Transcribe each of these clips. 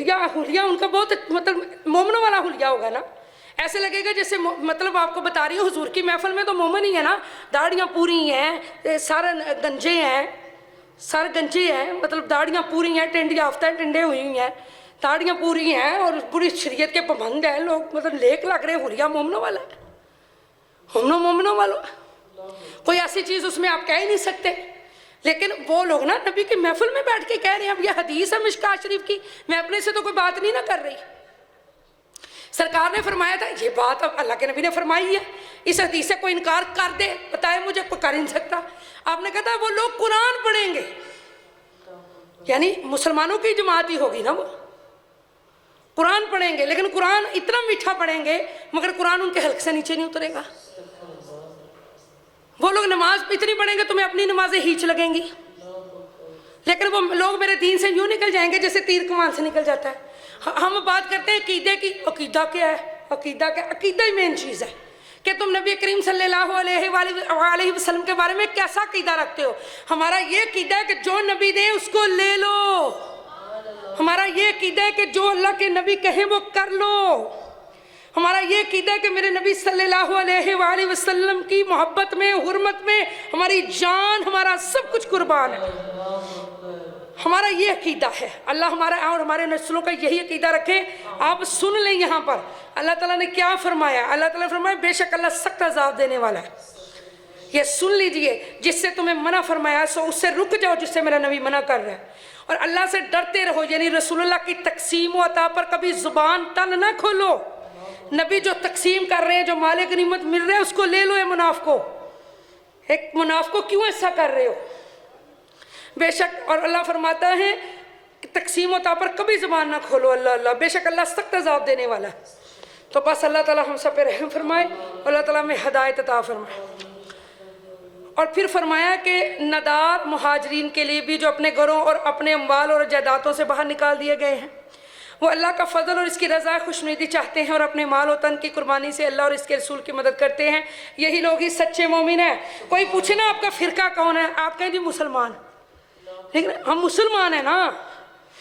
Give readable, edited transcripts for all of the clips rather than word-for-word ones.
حلیہ ان کا بہت مطلب مومنوں والا حلیہ ہوگا نا. ایسے لگے گا جیسے مطلب آپ کو بتا رہی ہوں حضور کی محفل میں تو مومن ہی ہے نا, داڑیاں پوری ہیں, سر گنجے ہیں, سر گنجے ہیں, مطلب داڑیاں پوری ہیں, ٹینڈی آفتہ ٹنڈے ہوئی ہیں, داڑیاں پوری ہیں اور پوری شریعت کے پابند ہیں لوگ, مطلب لیک لگ رہے حلیہ مومنوں والا ہے, مومنوں والوں. کوئی ایسی چیز اس میں آپ کہہ ہی نہیں سکتے. لیکن وہ لوگ نا نبی کی محفل میں بیٹھ کے کہہ رہے ہیں. اب یہ حدیث ہے مشکوٰۃ شریف کی, میں اپنے سے تو کوئی بات نہیں نہ کر رہی. سرکار نے فرمایا تھا, یہ بات اب اللہ کے نبی نے فرمائی ہے, اس حدیث سے کوئی انکار کر دے, بتائے مجھے, کوئی کر نہیں سکتا. آپ نے کہا تھا وہ لوگ قرآن پڑھیں گے, یعنی مسلمانوں کی جماعت ہی ہوگی نا, وہ قرآن پڑھیں گے, لیکن قرآن اتنا میٹھا پڑھیں گے مگر قرآن ان کے حلق سے نیچے نہیں اترے گا. وہ لوگ نماز اتنی پڑھیں گے تمہیں اپنی نمازیں ہیچ لگیں گی, لیکن وہ لوگ میرے دین سے یوں نکل جائیں گے جیسے تیر کمان سے نکل جاتا ہے. ہم بات کرتے ہیں عقیدے کی, عقیدہ کیا ہے؟ عقیدہ ہی مین چیز ہے کہ تم نبی کریم صلی اللہ علیہ وسلم کے بارے میں کیسا عقیدہ رکھتے ہو. ہمارا یہ عقیدہ ہے کہ جو نبی دے اس کو لے لو. ہمارا یہ عقیدہ ہے کہ جو اللہ کے نبی کہیں وہ کر لو. ہمارا یہ عقیدہ ہے کہ میرے نبی صلی اللہ علیہ وآلہ وسلم کی محبت میں, حرمت میں ہماری جان, ہمارا سب کچھ قربان ہے. ہمارا یہ عقیدہ ہے. اللہ ہمارا اور ہمارے نسلوں کا یہی عقیدہ رکھے. آپ سن لیں یہاں پر اللہ تعالیٰ نے کیا فرمایا. اللہ تعالیٰ نے فرمایا بے شک اللہ سخت عذاب دینے والا ہے. یہ سن لیجئے, جس سے تمہیں منع فرمایا سو اس سے رک جاؤ جس سے میرا نبی منع کر رہا ہے, اور اللہ سے ڈرتے رہو. یعنی رسول اللہ کی تقسیم و عطا پر کبھی زبان تن نہ کھولو. نبی جو تقسیم کر رہے ہیں, جو مال غنیمت مل رہے ہیں, اس کو لے لو. منافقوں, ایک منافقوں کیوں ایسا کر رہے ہو؟ بے شک, اور اللہ فرماتا ہے کہ تقسیم و عطا پر کبھی زبان نہ کھولو. اللہ بے شک اللہ سخت عذاب دینے والا ہے. تو بس اللہ تعالیٰ ہم سب پہ رحم فرمائے, اللہ تعالیٰ میں ہدایت عطا فرمائے. اور پھر فرمایا کہ ندار مہاجرین کے لیے بھی جو اپنے گھروں اور اپنے اموال اور جائیدادوں سے باہر نکال دیے گئے ہیں, وہ اللہ کا فضل اور اس کی رضا خوشنودی چاہتے ہیں اور اپنے مال و تن کی قربانی سے اللہ اور اس کے رسول کی مدد کرتے ہیں. یہی لوگ ہی سچے مومن ہیں. کوئی پوچھے نا آپ کا فرقہ کون ہے, آپ کہیں جی مسلمان, لیکن ہم مسلمان ہیں نا.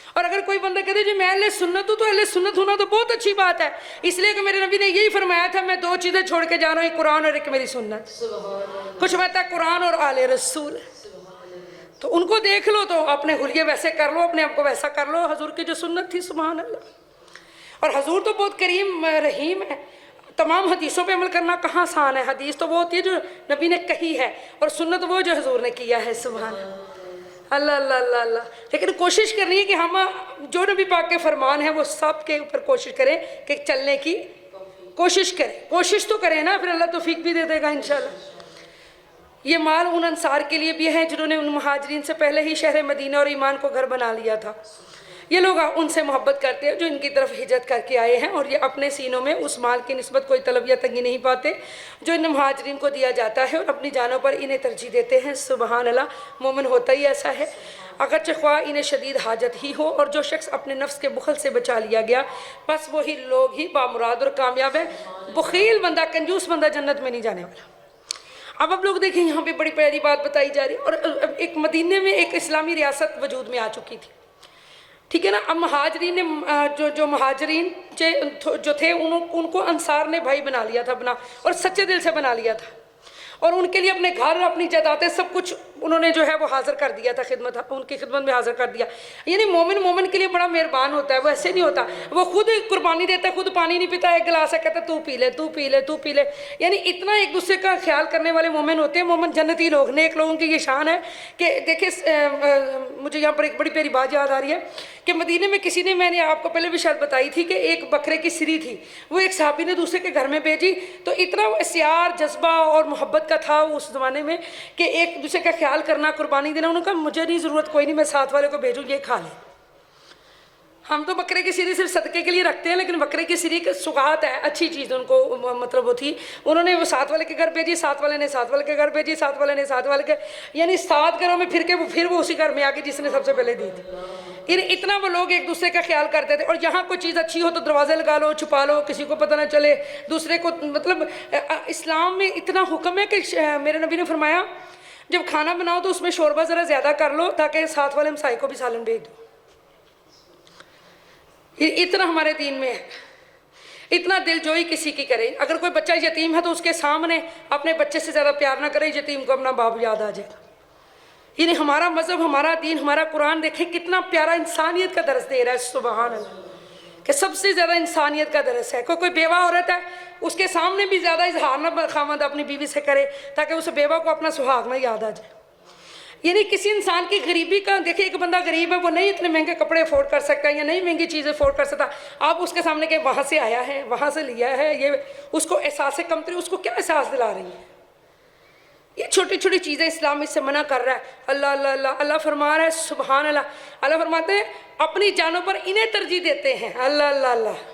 اور اگر کوئی بندہ کہتے جی میں اہل سنت ہوں, تو اہل سنت ہونا تو بہت اچھی بات ہے, اس لیے کہ میرے نبی نے یہی فرمایا تھا میں دو چیزیں چھوڑ کے جا رہا ہوں, ایک قرآن اور ایک میری سنت. کچھ بتا ہے قرآن اور آل رسول, تو ان کو دیکھ لو تو اپنے حلیے ویسے کر لو, اپنے آپ کو ویسا کر لو. حضور کی جو سنت تھی سبحان اللہ. اور حضور تو بہت کریم رحیم ہے. تمام حدیثوں پہ عمل کرنا کہاں آسان ہے. حدیث تو وہ ہوتی ہے جو نبی نے کہی ہے, اور سنت وہ جو حضور نے کیا ہے. سبحان اللہ اللہ اللہ اللہ. لیکن کوشش کرنی ہے کہ ہم جو نبی پاک کے فرمان ہیں وہ سب کے اوپر کوشش کریں کہ چلنے کی کوشش کریں. کوشش تو کریں نا, پھر اللہ توفیق بھی دے دے گا انشاءاللہ. یہ مال ان انصار کے لیے بھی ہے جنہوں نے ان مہاجرین سے پہلے ہی شہر مدینہ اور ایمان کو گھر بنا لیا تھا. یہ لوگ ان سے محبت کرتے ہیں جو ان کی طرف ہجرت کر کے آئے ہیں, اور یہ اپنے سینوں میں اس مال کی نسبت کوئی طلب یا تنگی نہیں پاتے جو ان مہاجرین کو دیا جاتا ہے, اور اپنی جانوں پر انہیں ترجیح دیتے ہیں. سبحان اللہ. مومن ہوتا ہی ایسا ہے, اگرچہ خواہ انہیں شدید حاجت ہی ہو. اور جو شخص اپنے نفس کے بخل سے بچا لیا گیا, بس وہی لوگ ہی بامراد اور کامیاب ہیں. بخیل بندہ, کنجوس بندہ جنت میں نہیں جانے والا. اب لوگ دیکھیں یہاں پہ بڑی پیاری بات بتائی جا رہی ہے. اور ایک مدینے میں ایک اسلامی ریاست وجود میں آ چکی تھی, ٹھیک ہے نا. اب مہاجرین نے جو مہاجرین جو تھے ان کو انصار نے بھائی بنا لیا تھا اپنا, اور سچے دل سے بنا لیا تھا, اور ان کے لیے اپنے گھر, اپنی جائیدادیں, سب کچھ انہوں نے جو ہے وہ حاضر کر دیا تھا, ان کی خدمت میں حاضر کر دیا. یعنی مومن کے لیے بڑا مہربان ہوتا ہے, وہ ایسے نہیں ہوتا. وہ خود قربانی دیتا ہے, خود پانی نہیں پیتا, ایک گلاس ہے کہتا ہے تو پی لے تو پی لے تو پی لے. یعنی اتنا ایک دوسرے کا خیال کرنے والے مومن ہوتے ہیں. مومن جنتی لوگ, نیک لوگوں کی یہ شان ہے کہ دیکھیں مجھے یہاں پر ایک بڑی پیاری بات یاد آ رہی ہے کہ مدینے میں کسی نے, میں نے آپ کو پہلے بھی شاید بتائی تھی کہ ایک بکرے کی سری تھی, وہ ایک صحابی نے دوسرے کے گھر میں بھیجی. تو اتنا اسیار جذبہ اور محبت کا تھا اس زمانے میں کہ ایک دوسرے کا خیال کرنا, قربانی دینا. انہوں نے کہا مجھے نہیں ضرورت, کوئی نہیں, میں ساتھ والے کو بھیجوں, یہ کھا لیں. ہم تو بکرے کی سری صرف صدقے کے لیے رکھتے ہیں, لیکن بکرے کی سری کا سوغات ہے, اچھی چیز ان کو مطلب وہ تھی. انہوں نے وہ ساتھ والے کے گھر بھیجی, ساتھ والے نے ساتھ والے کے گھر بھیجی, ساتھ والے نے ساتھ والے کے, یعنی 7 گھروں میں پھر وہ اسی گھر میں آ گئی جس نے سب سے پہلے دی تھی. یعنی اتنا وہ لوگ ایک دوسرے کا خیال کرتے تھے. اور یہاں کوئی چیز اچھی ہو تو دروازے لگا لو, چھپا لو, کسی کو پتہ نہ چلے, دوسرے کو. مطلب اسلام میں اتنا حکم ہے کہ میرے نبی نے فرمایا جب کھانا بناؤ تو اس میں شوربہ ذرا زیادہ کر لو تاکہ ساتھ والے ہمسائے کو بھی سالن بھیج دو. اتنا ہمارے دین میں ہے، اتنا دل جوئی کسی کی کرے. اگر کوئی بچہ یتیم ہے تو اس کے سامنے اپنے بچے سے زیادہ پیار نہ کرے، یتیم کو اپنا باپ یاد آ جائے گا. یعنی ہمارا مذہب، ہمارا دین، ہمارا قرآن دیکھیں کتنا پیارا انسانیت کا درس دے رہا ہے. سبحان اللہ، کہ سب سے زیادہ انسانیت کا درس ہے. کوئی بیوہ عورت ہے، اس کے سامنے بھی زیادہ اظہار نہ خاوند اپنی بیوی سے کرے تاکہ اس بیوہ کو اپنا سہاگ نہ یاد آ جائے. یعنی کسی انسان کی غریبی کا دیکھیں، ایک بندہ غریب ہے، وہ نہیں اتنے مہنگے کپڑے افورڈ کر سکتا یا نہیں مہنگی چیزیں افورڈ کر سکتا، آپ اس کے سامنے کہ وہاں سے آیا ہے، وہاں سے لیا ہے، یہ اس کو احساس کمتری، اس کو کیا احساس دلا رہی ہے؟ یہ چھوٹی چھوٹی چیزیں اسلام اس سے منع کر رہا ہے. اللہ اللہ اللہ، اللہ فرما رہا ہے سبحان اللہ. اللہ فرماتے ہیں اپنی جانوں پر انہیں ترجیح دیتے ہیں. اللہ اللہ اللہ،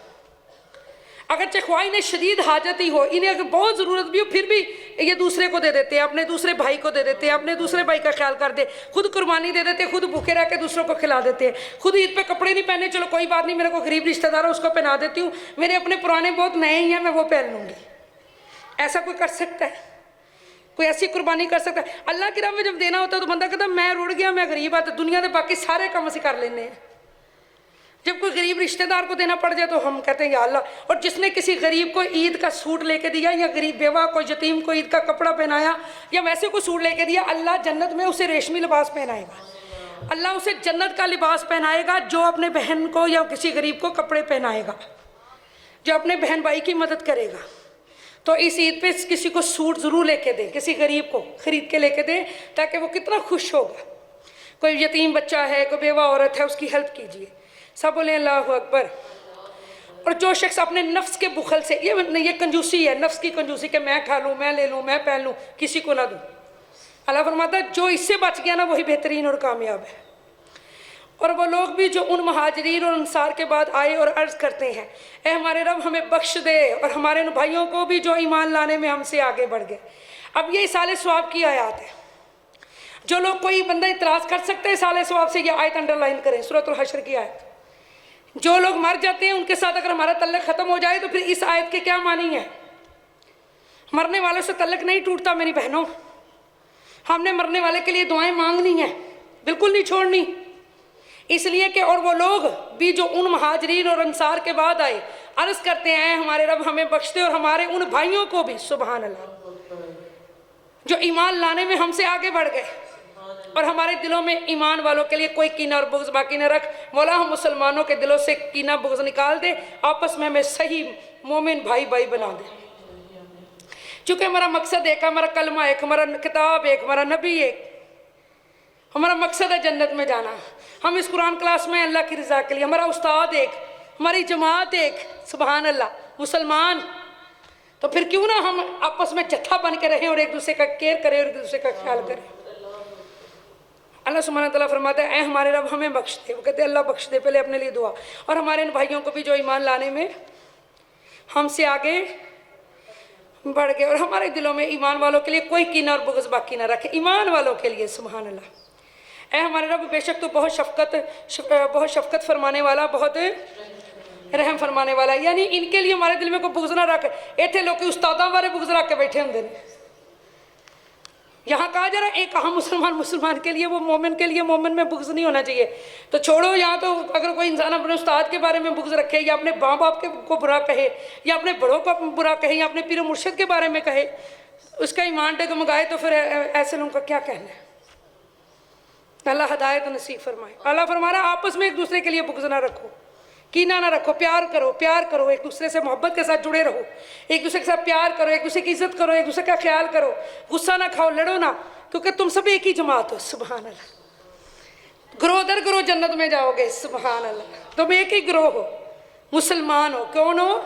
اگرچہ خواہ انہیں شدید حاجت ہی ہو، انہیں اگر بہت ضرورت بھی ہو، پھر بھی یہ دوسرے کو دے دیتے ہیں، اپنے دوسرے بھائی کو دے دیتے ہیں، اپنے دوسرے بھائی کا خیال کر دے، خود قربانی دے دیتے ہیں، خود بھوکے رہ کے دوسروں کو کھلا دیتے ہیں. خود عید پہ کپڑے نہیں پہنے، چلو کوئی بات نہیں، میرے کو غریب رشتہ دار ہے اس کو پہنا دیتی ہوں، میرے اپنے پرانے بہت نئے ہی ہیں، میں وہ پہن لوں گی. ایسا کوئی کر سکتا ہے؟ کوئی ایسی قربانی کر سکتا ہے؟ اللہ کی راہ میں جب دینا ہوتا ہے تو بندہ کہتا ہے میں رڑ گیا، میں غریب آتا، دنیا کے باقی سارے کام سے کر لینے ہیں. جب کوئی غریب رشتہ دار کو دینا پڑ جائے تو ہم کہتے ہیں یا اللہ. اور جس نے کسی غریب کو عید کا سوٹ لے کے دیا، یا غریب بیوہ کو، یتیم کو عید کا کپڑا پہنایا، یا ویسے کوئی سوٹ لے کے دیا، اللہ جنت میں اسے ریشمی لباس پہنائے گا. اللہ اسے جنت کا لباس پہنائے گا جو اپنے بہن کو یا کسی غریب کو کپڑے پہنائے گا، جو اپنے بہن بھائی کی مدد کرے گا. تو اس عید پہ کسی کو سوٹ ضرور لے کے دیں، کسی غریب کو خرید کے لے کے دیں تاکہ وہ کتنا خوش ہوگا. کوئی یتیم بچہ ہے، کوئی بیوہ عورت ہے، اس کی ہیلپ کیجیے. سب بولیں اللہ اکبر. اور جو شخص اپنے نفس کے بخل سے، یہ کنجوسی ہے، نفس کی کنجوسی کہ میں کھا لوں، میں لے لوں، میں پہن لوں، کسی کو نہ دوں. اللہ فرماتا ہے جو اس سے بچ گیا نا وہی بہترین اور کامیاب ہے. اور وہ لوگ بھی جو ان مہاجرین اور انصار کے بعد آئے اور عرض کرتے ہیں اے ہمارے رب ہمیں بخش دے، اور ہمارے ان بھائیوں کو بھی جو ایمان لانے میں ہم سے آگے بڑھ گئے. اب یہ اصال ثواب کی آیات ہے. جو لوگ، کوئی بندہ اعتراض کر سکتے ہیں اصال ثواب سے، یہ آیت انڈر لائن کریں، سورۃ الحشر کی آیت. جو لوگ مر جاتے ہیں ان کے ساتھ اگر ہمارا تعلق ختم ہو جائے تو پھر اس آیت کے کیا معنی ہے؟ مرنے والوں سے تعلق نہیں ٹوٹتا میری بہنوں. ہم نے مرنے والے کے لیے دعائیں مانگنی ہیں، بالکل نہیں چھوڑنی. اس لیے کہ اور وہ لوگ بھی جو ان مہاجرین اور انصار کے بعد آئے عرض کرتے ہیں ہمارے رب ہمیں بخش دے، اور ہمارے ان بھائیوں کو بھی، سبحان اللہ، جو ایمان لانے میں ہم سے آگے بڑھ گئے. اور ہمارے دلوں میں ایمان والوں کے لیے کوئی کینہ اور بغض باقی نہ رکھ. مولا ہم مسلمانوں کے دلوں سے کینہ بغض نکال دے، آپس میں ہمیں صحیح مومن بھائی بھائی بنا دے. چونکہ ہمارا مقصد ایک، ہمارا کلمہ ایک، ہمارا کتاب ایک، ہمارا نبی ایک، ہمارا مقصد ہے جنت میں جانا. ہم اس قرآن کلاس میں اللہ کی رضا کے لیے، ہمارا استاد ایک، ہماری جماعت ایک، سبحان اللہ، مسلمان. تو پھر کیوں نہ ہم آپس میں جتھا بن کے رہیں اور ایک دوسرے کا کیئر کریں اور ایک دوسرے کا خیال کریں. اللہ سبحانہ تعالیٰ فرماتا ہے اے ہمارے رب ہمیں بخش دے. وہ کہتے ہیں اللہ بخش دے، پہلے اپنے لیے دعا. اور ہمارے ان بھائیوں کو بھی جو ایمان لانے میں ہم سے آگے بڑھ گئے، اور ہمارے دلوں میں ایمان والوں کے لیے کوئی کینہ اور بغض باقی نہ رکھے. ایمان والوں کے لیے، سبحان اللہ. اے ہمارے رب بے شک تو بہت شفقت فرمانے والا، بہت رحم فرمانے والا. یعنی ان کے لیے ہمارے دل میں کوئی بغض نہ رکھ. ایتھے لوگ استاداں بارے بغض رکھ کے بیٹھے ہوندے نے. یہاں کہا جا رہا ہے ایک اہم مسلمان کے لیے، وہ مومن کے لیے، مومن میں بغض نہیں ہونا چاہیے. تو چھوڑو یہاں، تو اگر کوئی انسان اپنے استاد کے بارے میں بغض رکھے، یا اپنے ماں باپ کو برا کہے، یا اپنے بڑوں کو برا کہے، یا اپنے پیر و مرشد کے بارے میں کہے، اس کا ایمان ڈگمگائے، تو پھر ایسے لوگوں کا کیا کہنا ہے؟ اللہ ہدایت نصیب فرمائے. اللہ فرما رہا ہے آپس میں ایک دوسرے کے لیے بغض نہ رکھو، کینہ نہ رکھو، پیار کرو، پیار کرو، ایک دوسرے سے محبت کے ساتھ جڑے رہو، ایک دوسرے کے ساتھ پیار کرو، ایک دوسرے کی عزت کرو، ایک دوسرے کا خیال کرو، غصہ نہ کھاؤ، لڑو نہ، کیونکہ تم سب ایک ہی جماعت ہو. سبحان اللہ. گروہ در گروہ جنت میں جاؤ گے. سبحان اللہ. تم ایک ہی گروہ ہو، مسلمان ہو. کون ہو؟